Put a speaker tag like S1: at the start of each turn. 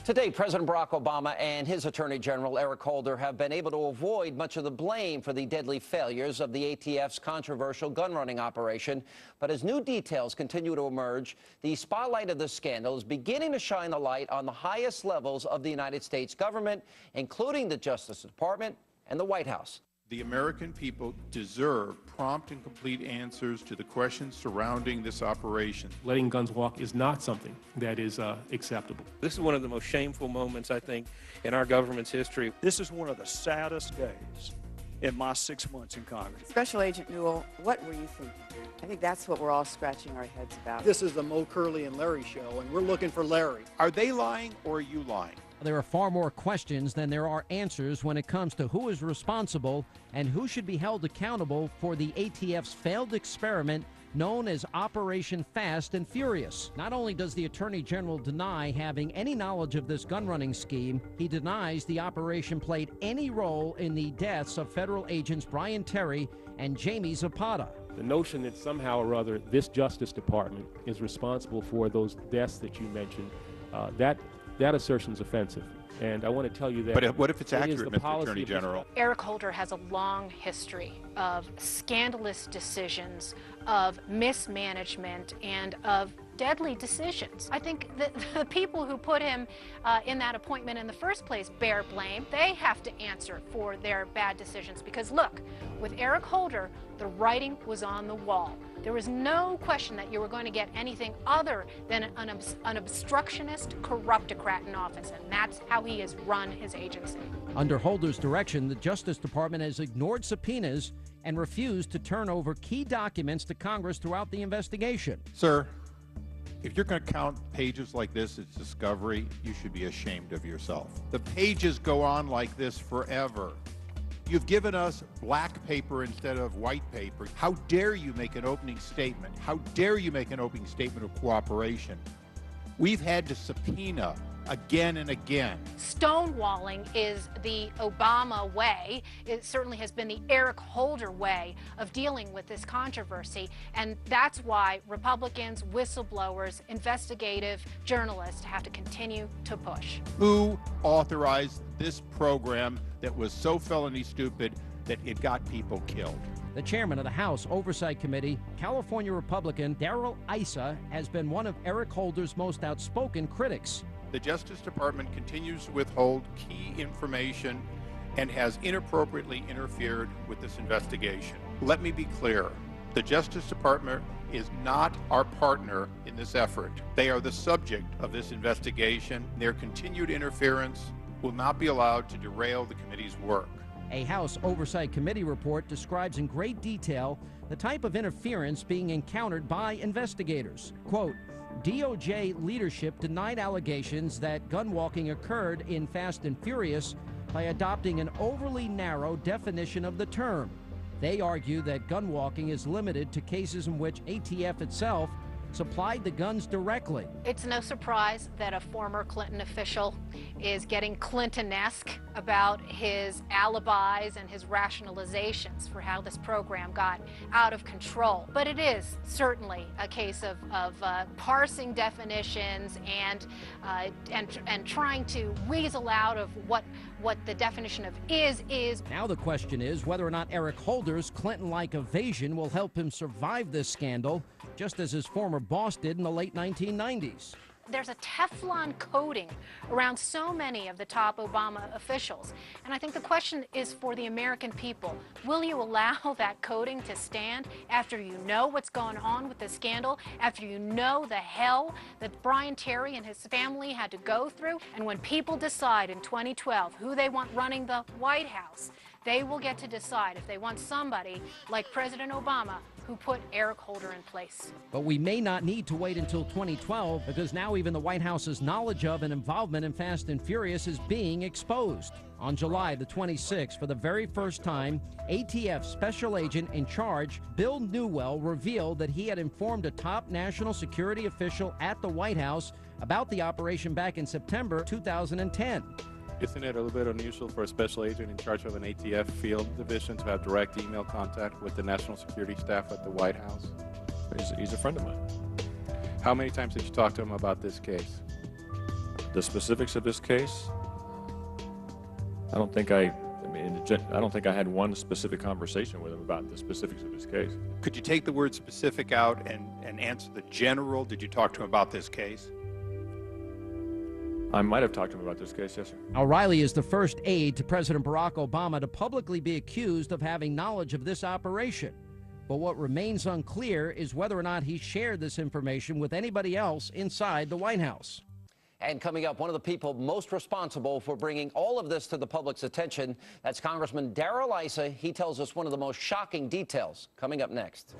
S1: Today, President Barack Obama and his Attorney General Eric Holder have been able to avoid much of the blame for the deadly failures of the ATF's controversial gun-running operation. But as new details continue to emerge, the spotlight of the scandal is beginning to shine the light on the highest levels of the United States government, including the Justice Department and the White House.
S2: The American people deserve prompt and complete answers to the questions surrounding this operation.
S3: Letting guns walk is not something that is acceptable.
S4: This is one of the most shameful moments, I think, in our government's history.
S5: This is one of the saddest days in my 6 months in Congress.
S6: Special Agent Newell, what were you thinking? I think that's what we're all scratching our heads about.
S7: This is the Mo Curley and Larry show, and we're looking for Larry.
S2: Are they lying or are you lying?
S8: There are far more questions than there are answers when it comes to who is responsible and who should be held accountable for the ATF's failed experiment known as Operation Fast and Furious. Not only does the Attorney General deny having any knowledge of this gun-running scheme, he denies the operation played any role in the deaths of federal agents Brian Terry and Jamie Zapata.
S3: The notion that somehow or other this Justice Department is responsible for those deaths that you mentioned, that assertion is offensive. And I want to tell you that.
S2: But what if it's accurate, Mr. Attorney General?
S9: Eric Holder has a long history of scandalous decisions, of mismanagement, and of deadly decisions. I think that the people who put him in that appointment in the first place bear blame. They have to answer for their bad decisions because, look, with Eric Holder, the writing was on the wall. There was no question that you were going to get anything other than an obstructionist corruptocrat in office, and that's how he has run his agency.
S8: Under Holder's direction, the Justice Department has ignored subpoenas and refused to turn over key documents to Congress throughout the investigation.
S2: Sir, if you're going to count pages like this as discovery, you should be ashamed of yourself. The pages go on like this forever. You've given us black paper instead of white paper. How dare you make an opening statement? How dare you make an opening statement of cooperation? We've had to subpoena again and again.
S9: Stonewalling is the Obama way. It certainly has been the Eric Holder way of dealing with this controversy, and that's why Republicans, whistleblowers, investigative journalists have to continue to push.
S2: Who authorized this program that was so felony stupid that it got people killed?
S8: The chairman of the House Oversight Committee, California Republican Darrell Issa, has been one of Eric Holder's most outspoken critics.
S2: The Justice Department continues to withhold key information and has inappropriately interfered with this investigation. Let me be clear. The Justice Department is not our partner in this effort. They are the subject of this investigation. Their continued interference will not be allowed to derail the committee's work.
S8: A House Oversight Committee report describes in great detail the type of interference being encountered by investigators. Quote, DOJ leadership denied allegations that gunwalking occurred in Fast and Furious by adopting an overly narrow definition of the term. They argue that gunwalking is limited to cases in which ATF itself supplied the guns directly.
S9: It's no surprise that a former Clinton official is getting Clinton-esque about his alibis and his rationalizations for how this program got out of control. But it is certainly a case of parsing definitions and trying to weasel out of what the definition of is.
S8: Now the question is whether or not Eric Holder's Clinton-like evasion will help him survive this scandal, just as his former boss did in the late 1990s.
S9: There's a Teflon coating around so many of the top Obama officials. And I think the question is for the American people. Will you allow that coating to stand after you know what's going on with the scandal, after you know the hell that Brian Terry and his family had to go through? And when people decide in 2012 who they want running the White House, they will get to decide if they want somebody like President Obama who put Eric Holder in place.
S8: But we may not need to wait until 2012 because now even the White House's knowledge of and involvement in Fast and Furious is being exposed. On July the 26th, for the very first time, ATF special agent in charge, Bill Newell, revealed that he had informed a top national security official at the White House about the operation back in September 2010.
S10: Isn't it a little bit unusual for a special agent in charge of an ATF field division to have direct email contact with the national security staff at the White House?
S4: He's a friend of mine.
S10: How many times did you talk to him about this case?
S11: The specifics of this case, I don't think I had one specific conversation with him about the specifics of this case.
S2: Could you take the word specific out and answer the general? Did you talk to him about this case?
S11: I might have talked to him about this case, yes, sir.
S8: O'Reilly is the first aide to President Barack Obama to publicly be accused of having knowledge of this operation. But what remains unclear is whether or not he shared this information with anybody else inside the White House.
S1: And coming up, one of the people most responsible for bringing all of this to the public's attention, that's Congressman Darrell Issa. He tells us one of the most shocking details coming up next.